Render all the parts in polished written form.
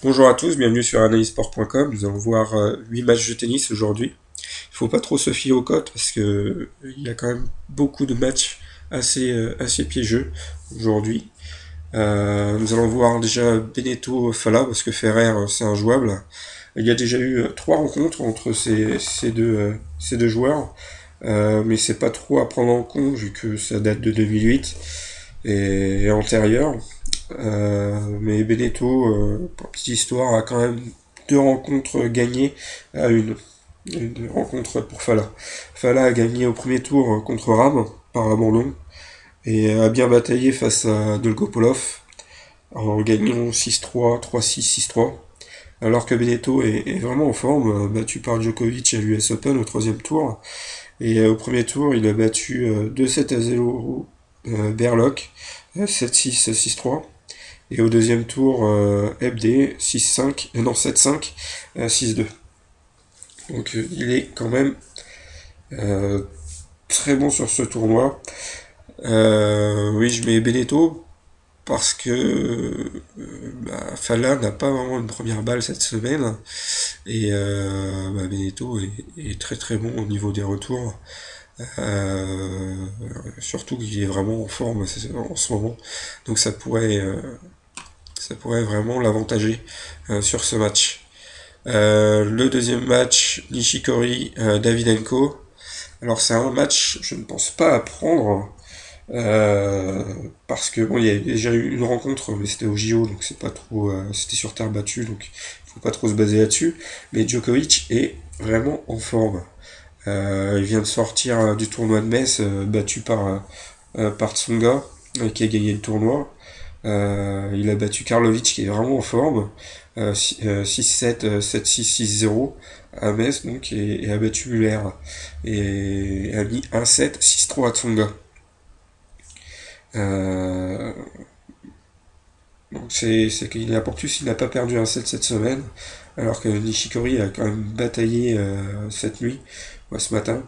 Bonjour à tous, bienvenue sur analysesport.com. Nous allons voir 8 matchs de tennis aujourd'hui. Il faut pas trop se fier aux cotes parce que il y a quand même beaucoup de matchs assez piégeux aujourd'hui. Nous allons voir déjà Beneteau Fala parce que Ferrer c'est injouable. Il y a déjà eu 3 rencontres entre ces deux joueurs, mais c'est pas trop à prendre en compte vu que ça date de 2008 et antérieur. Mais Beneteau, pour petite histoire, a quand même 2 rencontres gagnées à une rencontre pour Fala. Fala a gagné au premier tour contre Ram par abandon et a bien bataillé face à Dolgopolov en gagnant 6-3, 3-6, 6-3. Alors que Beneteau est vraiment en forme, battu par Djokovic à l'US Open au troisième tour. Et au premier tour, il a battu 2-7-0 Berloc, 7-6, 6-3. Et au deuxième tour, FD 6-5, non 7-5, 6-2. Donc il est quand même euh, très bon sur ce tournoi. Oui, je mets Beneteau parce que Fala n'a pas vraiment une première balle cette semaine. Et Beneteau est très très bon au niveau des retours. Surtout qu'il est vraiment en forme en ce moment. Donc ça pourrait vraiment l'avantager sur ce match. Le deuxième match, Nishikori Davydenko. Alors c'est un match, je ne pense pas à prendre parce que bon, il y a déjà eu une rencontre, mais c'était au JO, donc c'est pas trop, c'était sur terre battue, donc il faut pas trop se baser là-dessus. Mais Djokovic est vraiment en forme. Il vient de sortir du tournoi de Metz, battu par Tsonga, qui a gagné le tournoi. Il a battu Karlovic qui est vraiment en forme. 6-7, 7-6, 6-0 à Metz donc, et a battu Muller. Et a mis 1-7, 6-3 à Tsonga. Euh, donc c'est qu'il a pour plus, il n'a pas perdu un set cette semaine, alors que Nishikori a quand même bataillé cette nuit, ce matin.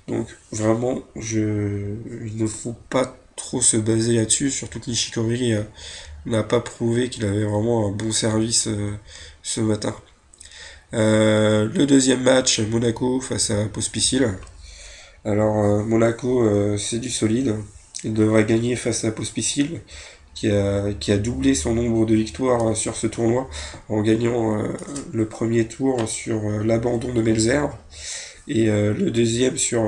Donc vraiment, il ne faut pas trop se baser là-dessus, surtout que Nishikori n'a pas prouvé qu'il avait vraiment un bon service ce matin. Le deuxième match, Monaco face à Pospisil. Alors Monaco, c'est du solide. Il devrait gagner face à Pospisil, qui a doublé son nombre de victoires sur ce tournoi en gagnant le premier tour sur l'abandon de Melzer et le deuxième sur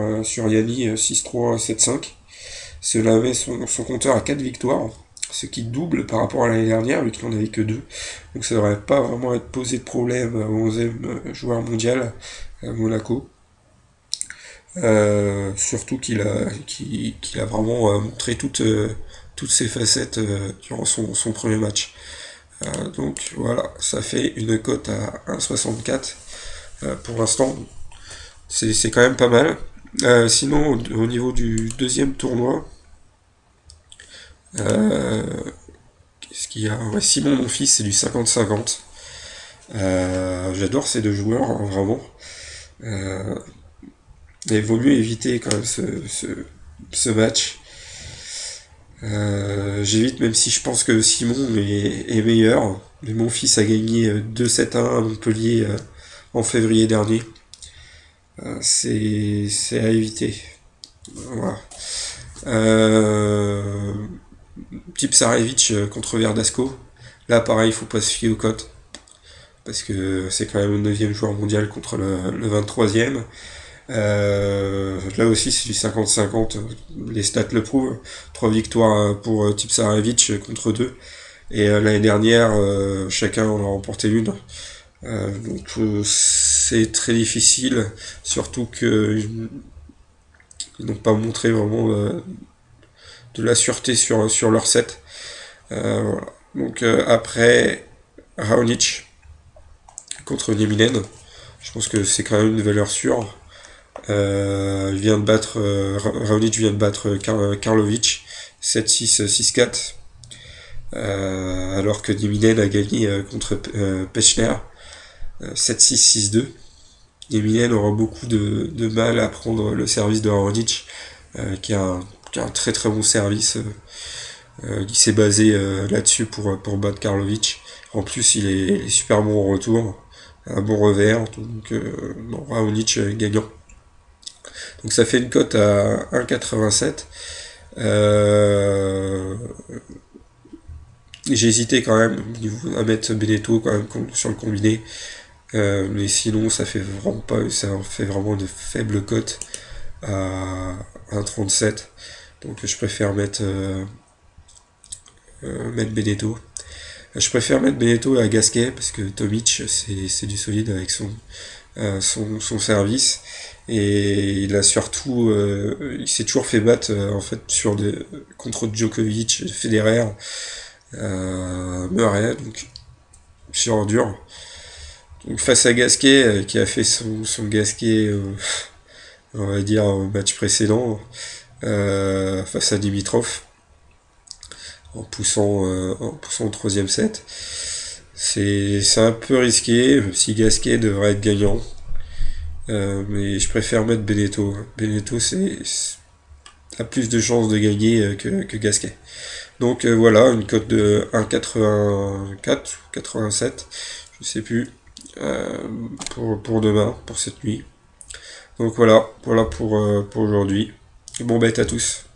Yanni 6-3, 7-5. Cela met son compteur à 4 victoires, ce qui double par rapport à l'année dernière, vu qu'il n'en avait que 2. Donc ça ne devrait pas vraiment être posé de problème au 11e joueur mondial à Monaco. Surtout qu'il a vraiment montré toutes ses facettes durant son premier match. Donc voilà, ça fait une cote à 1,64 pour l'instant. C'est quand même pas mal. Sinon, au niveau du deuxième tournoi, euh, qu'est-ce qu'il y a? Ouais, Simon, mon fils, c'est du 50-50. J'adore ces deux joueurs, hein, vraiment. Euh, il vaut mieux éviter quand même ce match. J'évite même si je pense que Simon est meilleur. Mais mon fils a gagné 2-7-1 à Montpellier en février dernier. C'est à éviter. Voilà. Euh, Tipsarevic contre Verdasco. Là, pareil, il faut pas se fier aux cotes. Parce que c'est quand même le 9e joueur mondial contre le 23e. Là aussi, c'est du 50-50. Les stats le prouvent. 3 victoires pour Tipsarevic contre 2. Et l'année dernière, chacun en a remporté une. Donc c'est très difficile. Surtout qu'ils n'ont pas montré vraiment de la sûreté sur leur set. Voilà. Donc après, Raonic contre Nieminen. Je pense que c'est quand même une valeur sûre. Il vient de battre Raonic vient de battre Karlovic 7-6, 6-4. Alors que Nieminen a gagné contre Pechner 7-6, 6-2. Nieminen aura beaucoup de mal à prendre le service de Raonic, qui a un très très bon service, qui s'est basé là-dessus pour battre Karlovic. En plus, il est super bon en retour, un bon revers, donc non, Raonic gagnant. Donc ça fait une cote à 1,87. Euh, j'ai hésité quand même à mettre Beneteau quand même sur le combiné. Mais sinon, ça fait vraiment pas, ça fait vraiment de faibles cotes à 1,37. Donc je préfère mettre Beneteau. Je préfère mettre Beneteau à Gasquet parce que Tomic c'est du solide avec son service, et il a surtout il s'est toujours fait battre en fait contre Djokovic, Federer, Murray, donc sur dur. Donc face à Gasquet qui a fait son Gasquet on va dire au match précédent, face à Dimitrov en poussant au troisième set. C'est un peu risqué, même si Gasquet devrait être gagnant. Mais je préfère mettre Beneteau. Beneteau a plus de chances de gagner que Gasquet. Donc voilà, une cote de 1,84 ou 87, je sais plus, pour demain, pour cette nuit. Donc voilà pour aujourd'hui. Bon bet à tous.